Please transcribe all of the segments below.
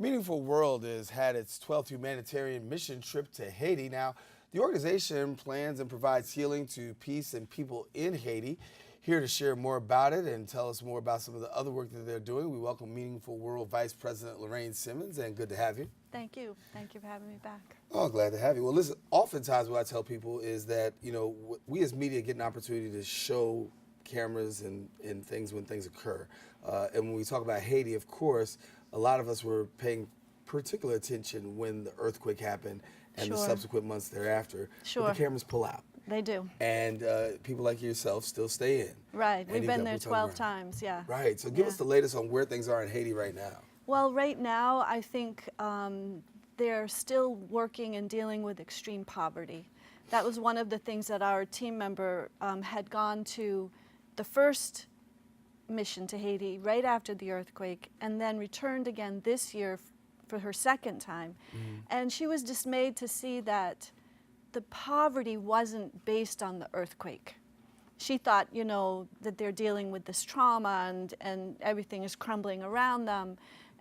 Meaningful World has had its 12th humanitarian mission trip to Haiti. Now, the organization plans and provides healing to peace and people in Haiti. Here to share more about it and tell us more about some of the other work that they're doing, we welcome Meaningful World Vice President Lorraine Simmons, and good to have you. Thank you. Thank you for having me back. Oh, glad to have you. Well, listen, oftentimes what I tell people is that, we as media get an opportunity to show cameras and things when things occur. And when we talk about Haiti, of course, a lot of us were paying particular attention when the earthquake happened and the subsequent months thereafter. Sure. But the cameras pull out. They do. And people like yourself still stay in. Right. And We've you've been got there boots on the 12 ground. times, yeah. Right. So give us the latest on where things are in Haiti right now. Well, right now, I think they're still working and dealing with extreme poverty. That was one of the things that our team member had gone to the first mission to Haiti right after the earthquake and then returned again this year for her second time. And she was dismayed to see that the poverty wasn't based on the earthquake. She thought, that they're dealing with this trauma and everything is crumbling around them.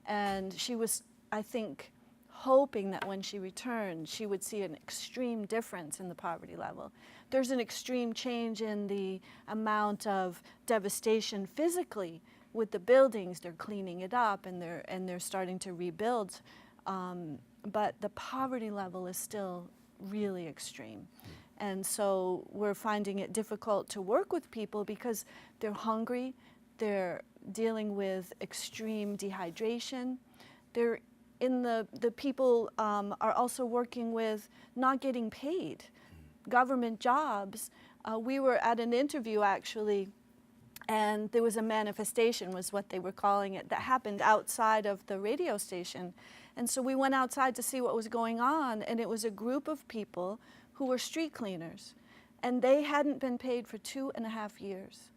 And she was, I think, hoping that when she returned, she would see an extreme difference in the poverty level. There's an extreme change in the amount of devastation physically with the buildings. They're cleaning it up and they're starting to rebuild. But the poverty level is still really extreme. And so we're finding it difficult to work with people because they're hungry, they're dealing with extreme dehydration. The people are also working with not getting paid. Government jobs. We were at an interview actually, and there was a manifestation, was what they were calling it, that happened outside of the radio station. And so we went outside to see what was going on, and it was a group of people who were street cleaners, and they hadn't been paid for 2.5 years.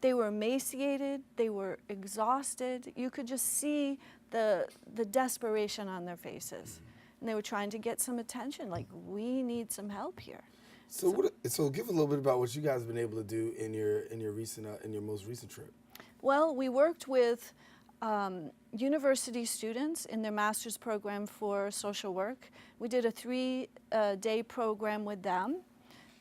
They were emaciated, they were exhausted. You could just see the desperation on their faces. And they were trying to get some attention, like, we need some help here. So give a little bit about what you guys have been able to do in your most recent trip. Well, we worked with university students in their master's program for social work. We did a 3-day program with them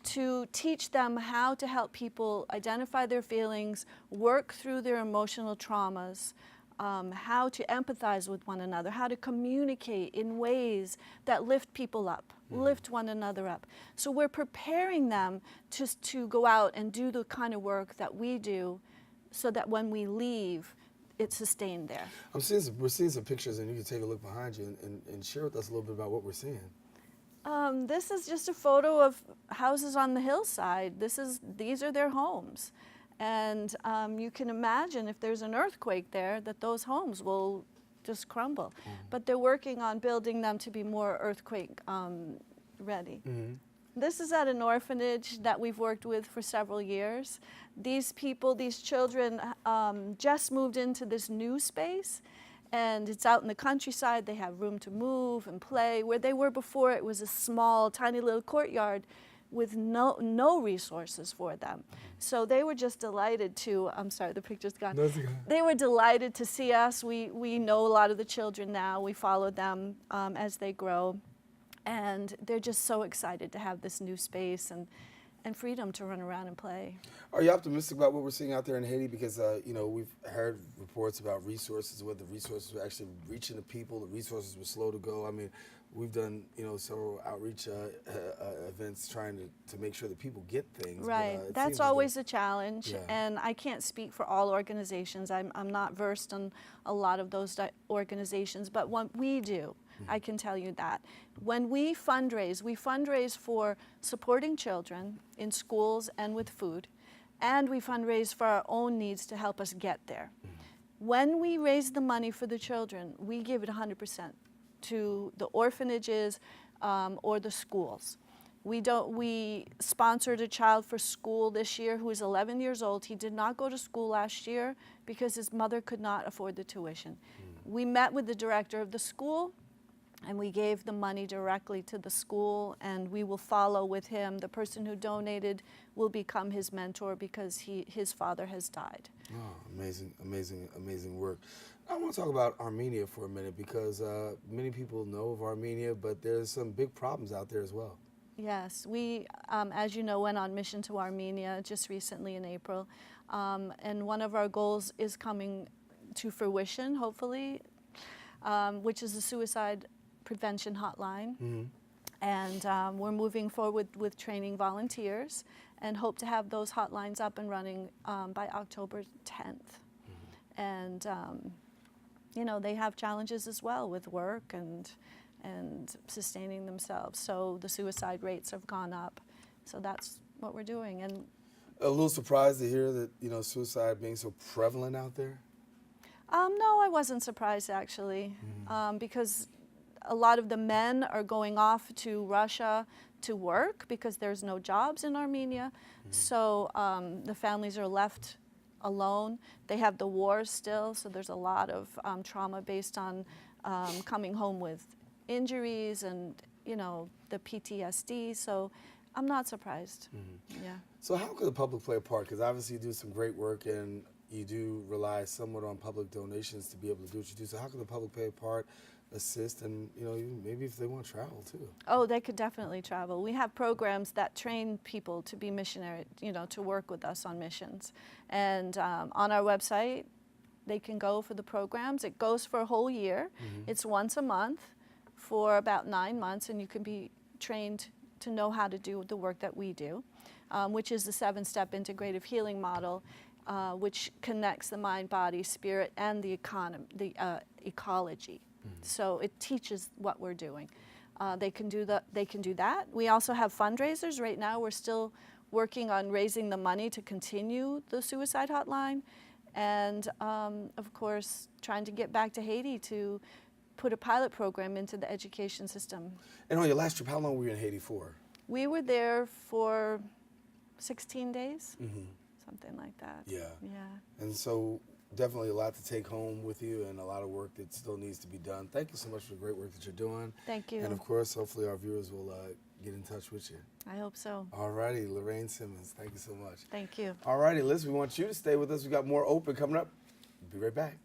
to teach them how to help people identify their feelings, work through their emotional traumas, how to empathize with one another, how to communicate in ways that lift people up, lift one another up. So we're preparing them to go out and do the kind of work that we do so that when we leave, it's sustained there. We're seeing some pictures, and you can take a look behind you and share with us a little bit about what we're seeing. This is just a photo of houses on the hillside. These are their homes. And you can imagine if there's an earthquake there that those homes will just crumble. But they're working on building them to be more earthquake ready. This is at an orphanage that we've worked with for several years. These children just moved into this new space, and it's out in the countryside. They have room to move and play. Where they were before, it was a small, tiny little courtyard with no resources for them. So they were just delighted to, I'm sorry, the picture's gone. No, they were delighted to see us. We know a lot of the children now. We follow them as they grow. And they're just so excited to have this new space and freedom to run around and play. Are you optimistic about what we're seeing out there in Haiti? Because, we've heard reports about resources, whether the resources were actually reaching the people, the resources were slow to go. I mean, we've done, several outreach events trying to make sure that people get things. Right, but, that's always a challenge, and I can't speak for all organizations. I'm not versed in a lot of those organizations, but what we do, I can tell you that. When we fundraise for supporting children in schools and with food, and we fundraise for our own needs to help us get there. When we raise the money for the children, we give it 100% to the orphanages or the schools. We sponsored a child for school this year who is 11 years old. He did not go to school last year because his mother could not afford the tuition. We met with the director of the school, and we gave the money directly to the school, and we will follow with him. The person who donated will become his mentor because his father has died. Oh, amazing, amazing, amazing work. I want to talk about Armenia for a minute because many people know of Armenia, but there's some big problems out there as well. Yes, we, as you know, went on mission to Armenia just recently in April. And one of our goals is coming to fruition, hopefully, which is the suicide prevention hotline. Mm-hmm. And we're moving forward with training volunteers and hope to have those hotlines up and running by October 10th. And, you know, they have challenges as well with work and sustaining themselves. So the suicide rates have gone up. So that's what we're doing. And A little surprised to hear that, you know, suicide being so prevalent out there. no, I wasn't surprised actually, because a lot of the men are going off to Russia to work because there's no jobs in Armenia. So the families are left alone. They have the wars still, so there's a lot of trauma based on coming home with injuries and, you know, the PTSD. So I'm not surprised. Yeah. So how could the public play a part? Because obviously you do some great work and you do rely somewhat on public donations to be able to do what you do. So how can the public play a part, assist, and, you know, even maybe if they want to travel too? Oh, they could definitely travel. We have programs that train people to be missionary, you know, to work with us on missions. And on our website, they can go for the programs. It goes for a whole year. It's once a month for about 9 months, and you can be trained to know how to do the work that we do, which is the 7-step integrative healing model, which connects the mind, body, spirit, and the ecology. So it teaches what we're doing. They can do that. We also have fundraisers. Right now we're still working on raising the money to continue the suicide hotline, and of course trying to get back to Haiti to put a pilot program into the education system. And on your last trip, how long were you in Haiti for? We were there for 16 days, something like that. Yeah. Yeah. And so definitely a lot to take home with you and a lot of work that still needs to be done. Thank you so much for the great work that you're doing. Thank you. And of course, hopefully our viewers will get in touch with you. I hope so. All righty, Lorraine Simmons, thank you so much. Thank you. All righty, Liz, we want you to stay with us. We got more open coming up. Be right back.